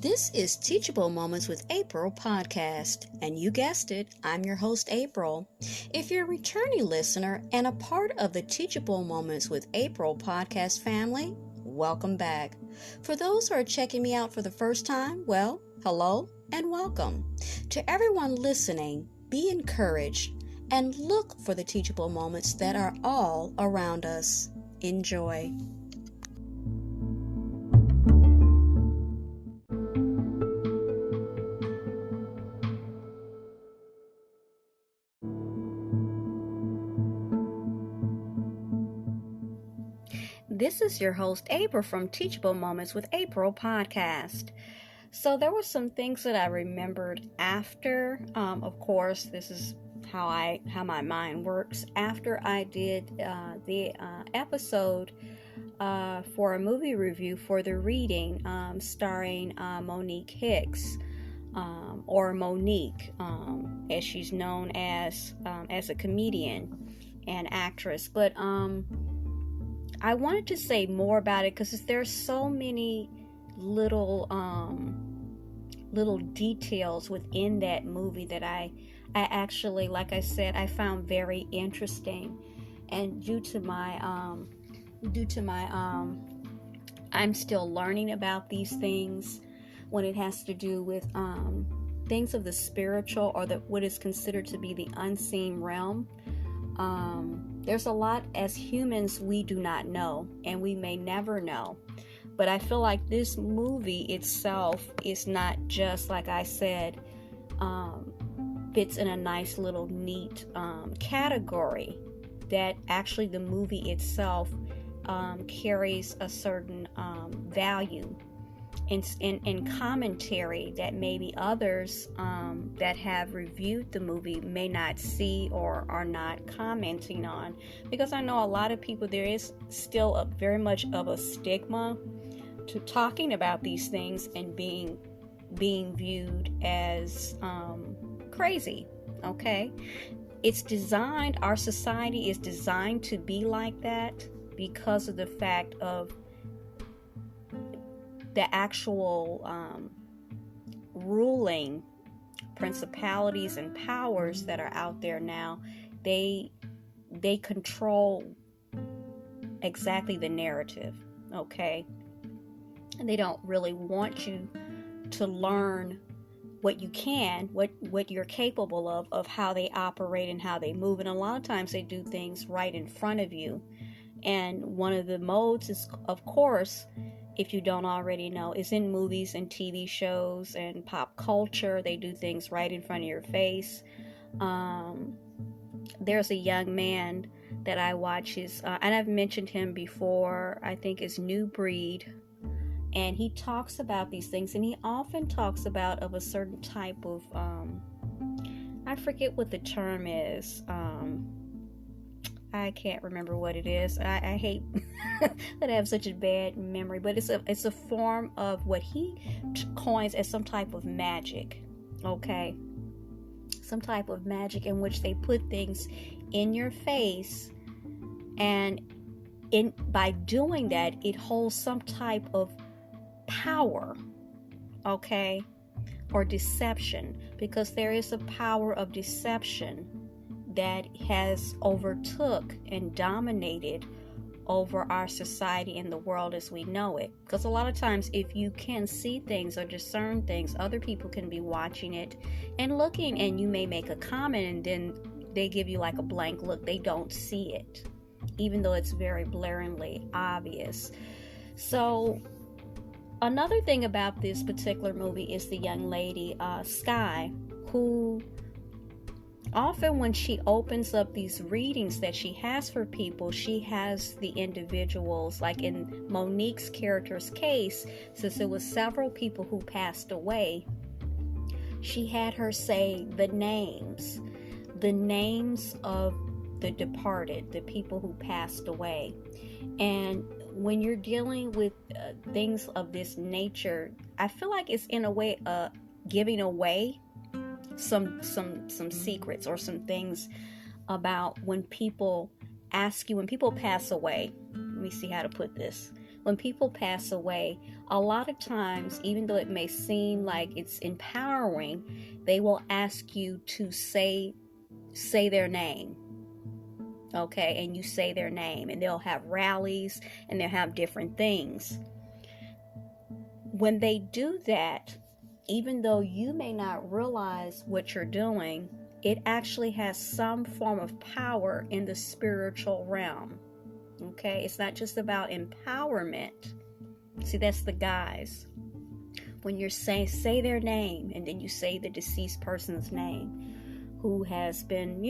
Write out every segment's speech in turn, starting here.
This is Teachable Moments with April podcast, and you guessed it, I'm your host, April. If you're a returning listener and a part of the Teachable Moments with April podcast family, welcome back. For those who are checking me out for the first time, well, hello and welcome. To everyone listening, be encouraged and look for the teachable moments that are all around us. Enjoy. This is your host, April, from Teachable Moments with April podcast. So there were some things that I remembered after, of course, this is how my mind works. After I did the episode for a movie review for The Reading, starring Monique Hicks, or Monique, as she's known as a comedian and actress. But I wanted to say more about it because there's so many little details within that movie that I actually, like I said, I found very interesting. And due to my I'm still learning about these things when it has to do with things of the spiritual, or what is considered to be the unseen realm. There's a lot as humans we do not know, and we may never know. But I feel like this movie itself is not just, like I said, fits in a nice little neat category. That actually the movie itself carries a certain value in commentary that maybe others that have reviewed the movie may not see or are not commenting on, because I know a lot of people, there is still very much of a stigma to talking about these things and being viewed as crazy. Okay, it's designed, our society is designed to be like that because of the fact of the actual ruling principalities and powers that are out there now. They control exactly the narrative, okay? And they don't really want you to learn what you can, what you're capable of how they operate and how they move. And a lot of times they do things right in front of you. And one of the modes is, of course, if you don't already know, is in movies and TV shows and pop culture. They do things right in front of your face. There's a young man that I watch, and I've mentioned him before, I think is New Breed. And he talks about these things, and he often talks about of a certain type of, I forget what the term is. I can't remember what it is. I hate that I have such a bad memory, but it's a form of what he coins as some type of magic. Okay, some type of magic in which they put things in your face, and by doing that, it holds some type of power. Okay, or deception, because there is a power of deception that has overtook and dominated over our society and the world as we know it. Because a lot of times, if you can see things or discern things, other people can be watching it and looking, and you may make a comment and then they give you like a blank look. They don't see it, even though it's very blaringly obvious. So another thing about this particular movie is the young lady, Sky, who often when she opens up these readings that she has for people, she has the individuals, like in Monique's character's case, since it was several people who passed away, she had her say the names of the departed, the people who passed away. And when you're dealing with things of this nature, I feel like it's in a way giving away some secrets or some things about when people pass away. Let me see how to put this. when people pass away, a lot of times, even though it may seem like it's empowering, they will ask you to say their name. Okay, and you say their name, and they'll have rallies and they'll have different things. When they do that, even though you may not realize what you're doing, it actually has some form of power in the spiritual realm. Okay, it's not just about empowerment. See, that's the guys. When you're saying, say their name, and then you say the deceased person's name who has been,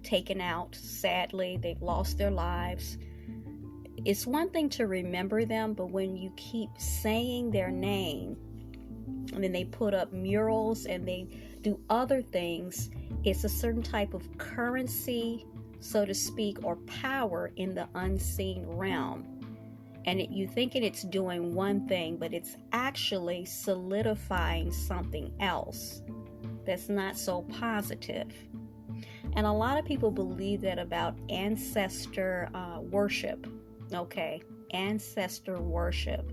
taken out. Sadly, they've lost their lives. It's one thing to remember them, but when you keep saying their name, and then they put up murals and they do other things, it's a certain type of currency, so to speak, or power in the unseen realm. And you thinking it's doing one thing, but it's actually solidifying something else that's not so positive. And a lot of people believe that about ancestor worship. Okay, ancestor worship.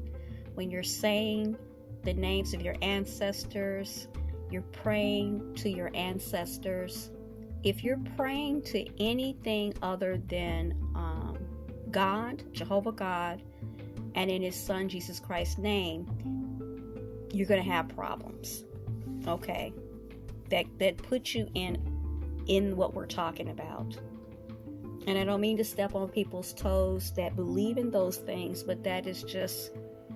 When you're saying the names of your ancestors, you're praying to your ancestors. If you're praying to anything other than God, Jehovah God, and in His Son Jesus Christ's name, you're going to have problems. Okay, that puts you in what we're talking about. And I don't mean to step on people's toes that believe in those things, but that is just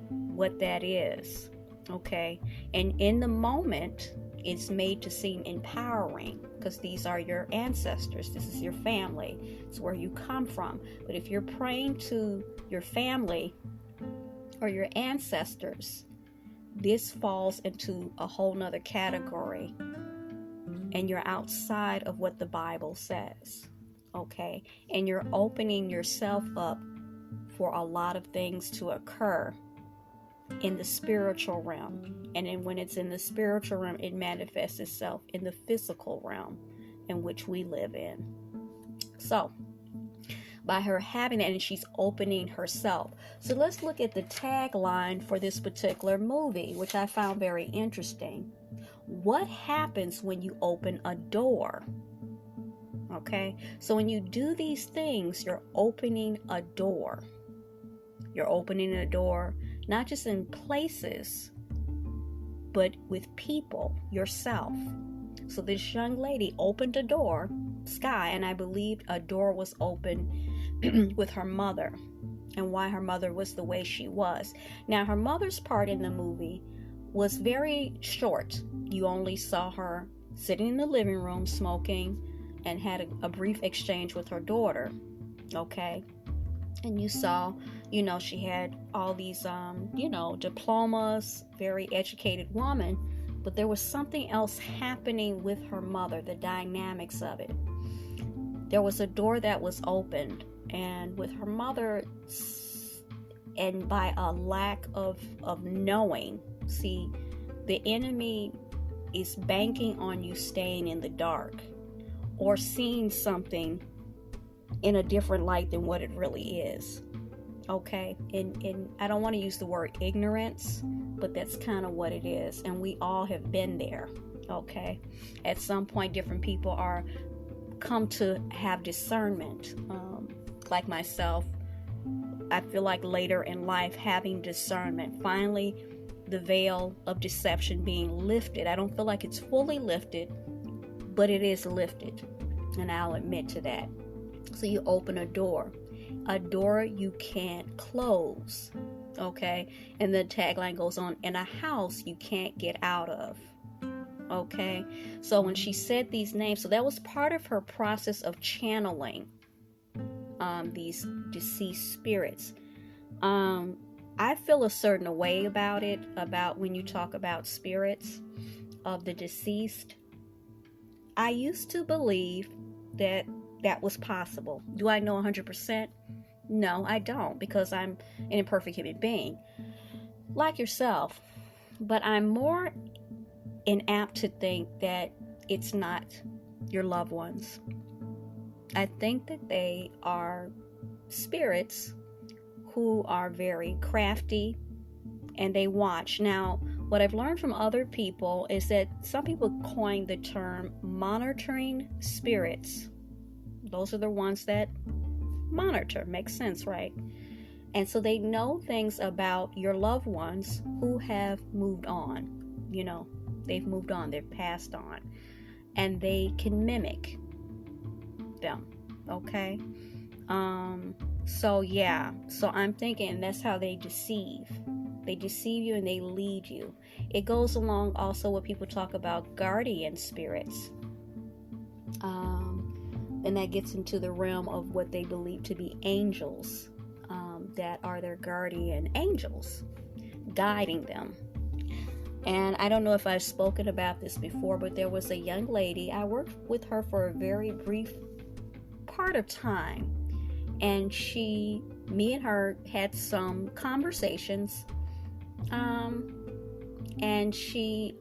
what that is. Okay, and in the moment, it's made to seem empowering because these are your ancestors. This is your family. It's where you come from. But if you're praying to your family or your ancestors, this falls into a whole nother category, and you're outside of what the Bible says. Okay, and you're opening yourself up for a lot of things to occur in the spiritual realm. And then when it's in the spiritual realm, it manifests itself in the physical realm in which we live in. So by her having that, and she's opening herself. So let's look at the tagline for this particular movie, which I found very interesting. What happens when you open a door? Okay, so when you do these things, you're opening a door. You're opening a door, not just in places, but with people, yourself. So this young lady opened a door, Sky, and I believed a door was open with her mother, and why her mother was the way she was. Now, her mother's part in the movie was very short. You only saw her sitting in the living room smoking and had a brief exchange with her daughter. Okay, and you saw, she had all these, diplomas, very educated woman, but there was something else happening with her mother, the dynamics of it. There was a door that was opened, and with her mother, and by a lack of knowing, see, the enemy is banking on you staying in the dark or seeing something in a different light than what it really is. Okay, and I don't want to use the word ignorance, but that's kind of what it is, and we all have been there. Okay, at some point, different people are come to have discernment. Like myself, I feel like later in life, having discernment, finally, the veil of deception being lifted. I don't feel like it's fully lifted, but it is lifted, and I'll admit to that. So you open a door you can't close. Okay, and the tagline goes on, in a house you can't get out of. Okay, so when she said these names, so that was part of her process of channeling these deceased spirits. I feel a certain way about it, about when you talk about spirits of the deceased. I used to believe that was possible. Do I know 100%? No, I don't, because I'm an imperfect human being, like yourself. But I'm more apt to think that it's not your loved ones. I think that they are spirits who are very crafty and they watch. Now, what I've learned from other people is that some people coined the term monitoring spirits. Those are the ones that monitor. Makes sense, right? And so they know things about your loved ones who have moved on. You know, they've moved on, they've passed on, and they can mimic them. Okay? So I'm thinking that's how they deceive. They deceive you and they lead you. It goes along also what people talk about guardian spirits. And that gets into the realm of what they believe to be angels, that are their guardian angels, guiding them. And I don't know if I've spoken about this before, but there was a young lady, I worked with her for a very brief part of time. And me and her had some conversations, and she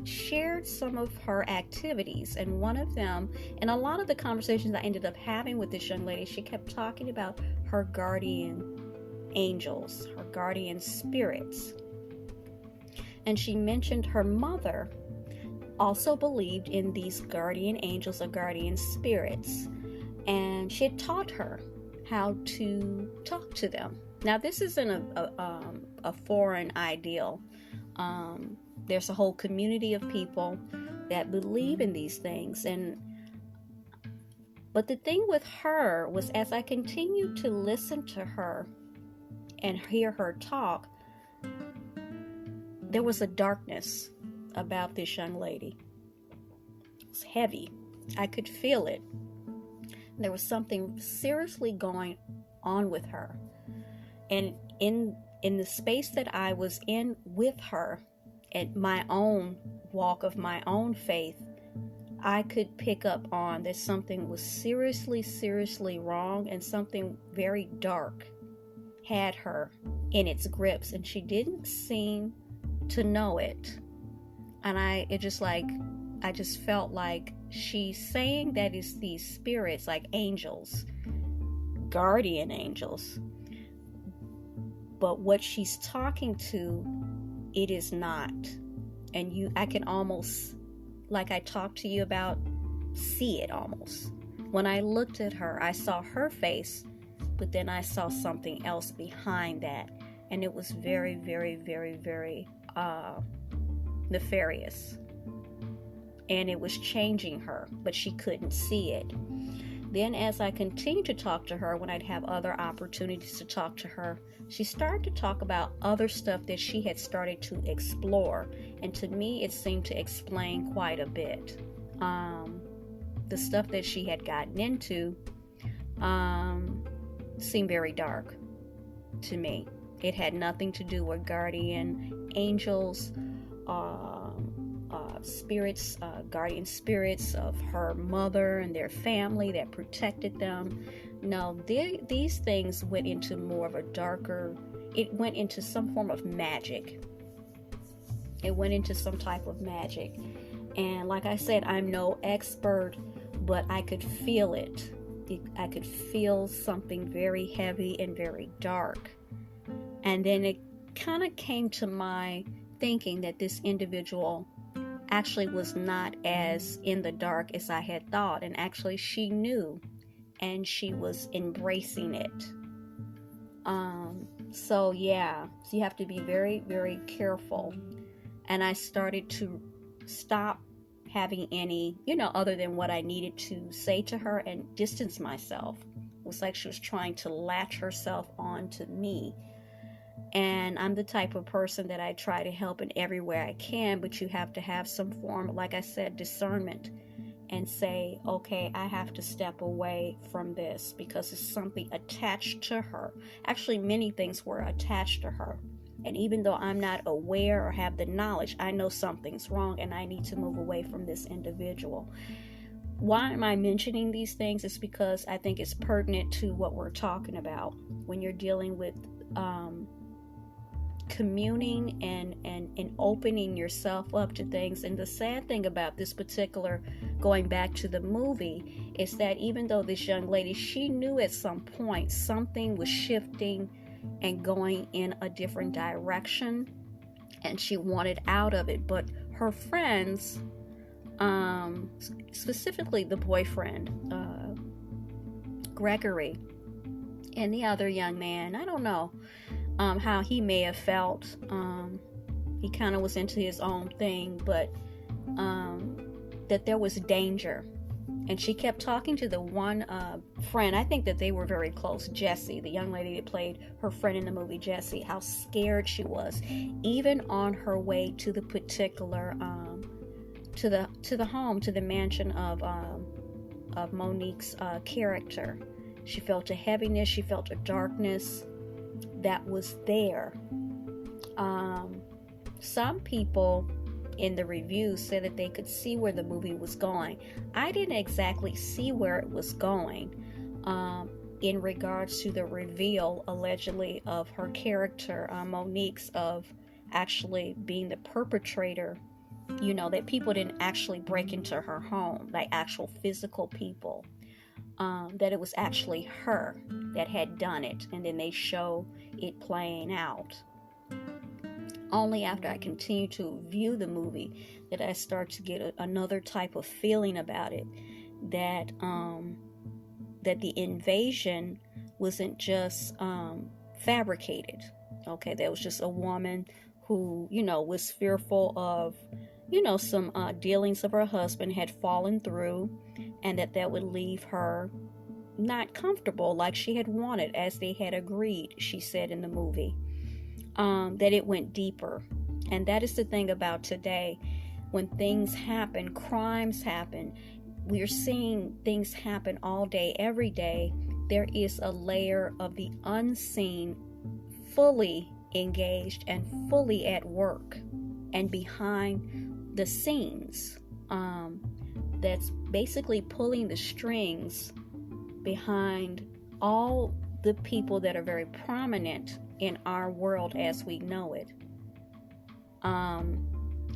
shared some of her activities, and one of them, and a lot of the conversations I ended up having with this young lady, she kept talking about her guardian angels, her guardian spirits. And she mentioned her mother also believed in these guardian angels or guardian spirits, and she had taught her how to talk to them. Now, this isn't a foreign ideal. There's a whole community of people that believe in these things. But the thing with her was, as I continued to listen to her and hear her talk, there was a darkness about this young lady. It was heavy. I could feel it. There was something seriously going on with her. And in the space that I was in with her, at my own walk of my own faith, I could pick up on that something was seriously wrong, and something very dark had her in its grips, and she didn't seem to know it. And I just felt like she's saying that it's these spirits, like angels, guardian angels, but what she's talking to, it is not. And I can almost, like I talked to you about, see it almost. When I looked at her, I saw her face, but then I saw something else behind that, and it was very nefarious. And it was changing her, but she couldn't see it. Then as I continued to talk to her, when I'd have other opportunities to talk to her, she started to talk about other stuff that she had started to explore. And to me, it seemed to explain quite a bit. The stuff that she had gotten into seemed very dark to me. It had nothing to do with guardian angels, spirits, guardian spirits of her mother and their family that protected them. No, these things went into more of a darker, it went into some form of magic. It went into some type of magic. And like I said, I'm no expert, but I could feel it. I could feel something very heavy and very dark. And then it kind of came to my thinking that this individual actually was not as in the dark as I had thought, and actually she knew, and she was embracing it. So you have to be very careful. And I started to stop having any, other than what I needed to say to her, and distance myself. It was like she was trying to latch herself onto me. And I'm the type of person that I try to help in every way I can, but you have to have some form, like I said, discernment, and say, okay, I have to step away from this because it's something attached to her. Actually, many things were attached to her. And even though I'm not aware or have the knowledge, I know something's wrong and I need to move away from this individual. Why am I mentioning these things? It's because I think it's pertinent to what we're talking about when you're dealing with communing and opening yourself up to things. And the sad thing about this particular, going back to the movie, is that even though this young lady, she knew at some point something was shifting and going in a different direction, and she wanted out of it. But her friends, specifically the boyfriend, Gregory, and the other young man, I don't know how he may have felt. He kind of was into his own thing, but that there was danger. And she kept talking to the one friend. I think that they were very close, Jessie, the young lady that played her friend in the movie, Jessie, how scared she was, even on her way to the particular to the home, to the mansion of Monique's character. She felt a heaviness, she felt a darkness that was there. Some people in the reviews said that they could see where the movie was going. I didn't exactly see where it was going in regards to the reveal, allegedly, of her character, Monique's, of actually being the perpetrator. You know, that people didn't actually break into her home, like actual physical people. That it was actually her that had done it, and then they show it playing out. Only after I continue to view the movie that I start to get another type of feeling about it, that that the invasion wasn't just fabricated. Okay, there was just a woman who, you know, was fearful of, you know, some dealings of her husband had fallen through, and that would leave her not comfortable like she had wanted, as they had agreed, she said in the movie. That it went deeper. And that is the thing about today. When things happen, crimes happen, we're seeing things happen all day, every day. There is a layer of the unseen fully engaged and fully at work and behind the scenes, that's basically pulling the strings behind all the people that are very prominent in our world as we know it.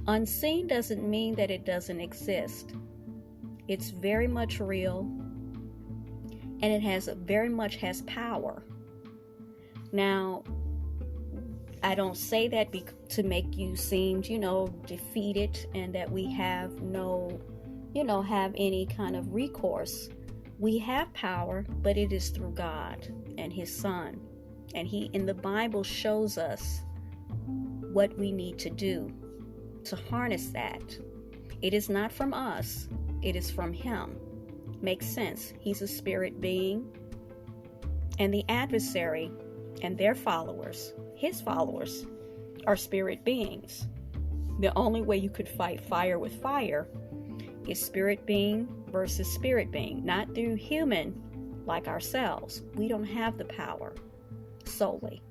Unseen doesn't mean that it doesn't exist. It's very much real, and it very much has power. Now, I don't say that to make you seem, you know, defeated and that we have no, you know, have any kind of recourse. We have power, but it is through God and His Son. And He, in the Bible, shows us what we need to do to harness that. It is not from us. It is from Him. Makes sense. He's a spirit being. And the adversary and their followers, His followers, are spirit beings. The only way you could fight fire with fire is spirit being versus spirit being, not through human like ourselves. We don't have the power solely,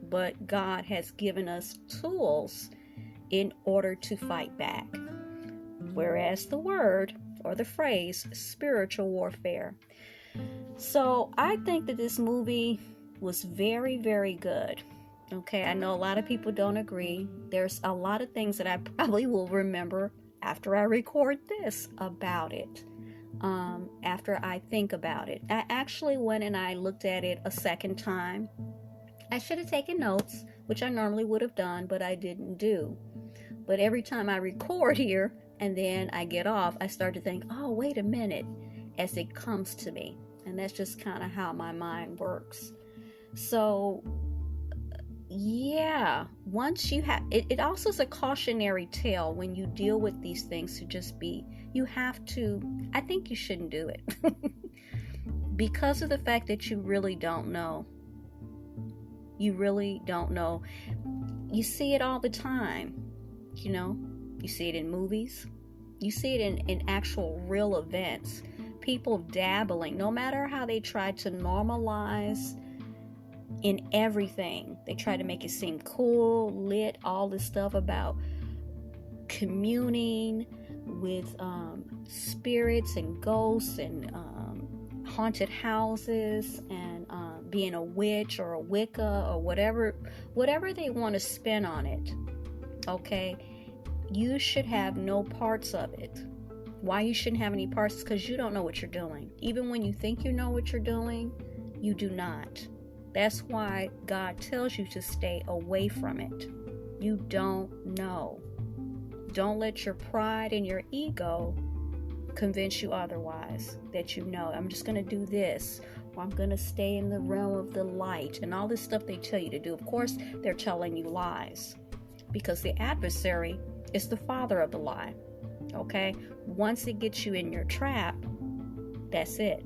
but God has given us tools in order to fight back. Whereas the word or the phrase spiritual warfare. So I think that this movie was very, very good. Okay, I know a lot of people don't agree. There's a lot of things that I probably will remember after I record this about it. After I think about it. I actually went and I looked at it a second time. I should have taken notes, which I normally would have done, but I didn't do. But every time I record here and then I get off, I start to think, oh, wait a minute, as it comes to me. And that's just kind of how my mind works. So, yeah, once you have, it also is a cautionary tale when you deal with these things to just be, you have to, I think you shouldn't do it. Because of the fact that you really don't know. You really don't know. You see it all the time, you know. You see it in movies. You see it in actual real events. People dabbling, no matter how they try to normalize in everything. They try to make it seem cool, lit, all this stuff about communing with spirits and ghosts and haunted houses and being a witch or a Wicca or whatever they want to spin on it. Okay, you should have no parts of it. Why you shouldn't have any parts is because you don't know what you're doing. Even when you think you know what you're doing, you do not. That's why God tells you to stay away from it. You don't know. Don't let your pride and your ego convince you otherwise, that you know, I'm just going to do this, or I'm going to stay in the realm of the light, and all this stuff they tell you to do. Of course, they're telling you lies, because the adversary is the father of the lie. Okay? Once it gets you in your trap, that's it.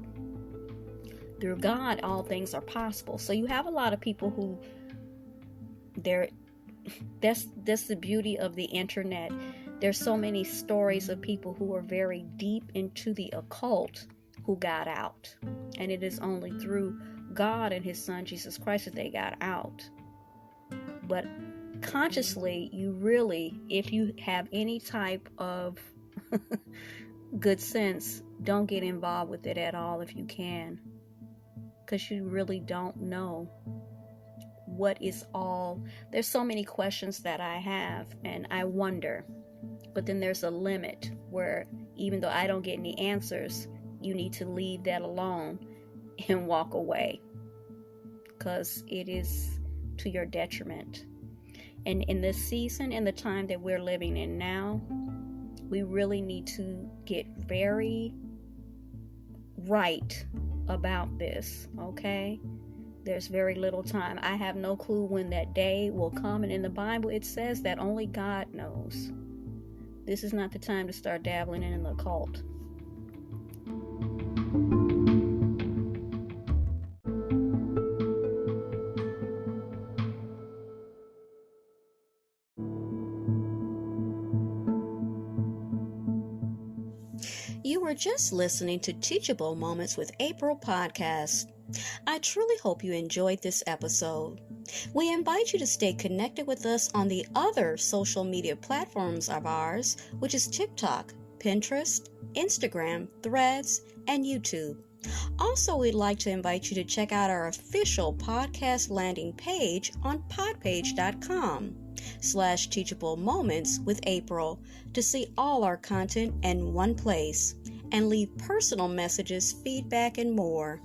Through God, all things are possible. So you have a lot of people who, that's the beauty of the internet. There's so many stories of people who are very deep into the occult who got out. And it is only through God and his son, Jesus Christ, that they got out. But consciously, you really, if you have any type of good sense, don't get involved with it at all if you can. Because you really don't know what is all. There's so many questions that I have, and I wonder. But then there's a limit where even though I don't get any answers, you need to leave that alone and walk away, because it is to your detriment. And in this season and the time that we're living in now, we really need to get very right about this, okay? There's very little time. I have no clue when that day will come, and in the Bible it says that only God knows. This is not the time to start dabbling in the occult. You were just listening to Teachable Moments with April podcast. I truly hope you enjoyed this episode. We invite you to stay connected with us on the other social media platforms of ours, which is TikTok, Pinterest, Instagram, Threads, and YouTube. Also, we'd like to invite you to check out our official podcast landing page on podpage.com/teachable moments with April to see all our content in one place and leave personal messages, feedback, and more.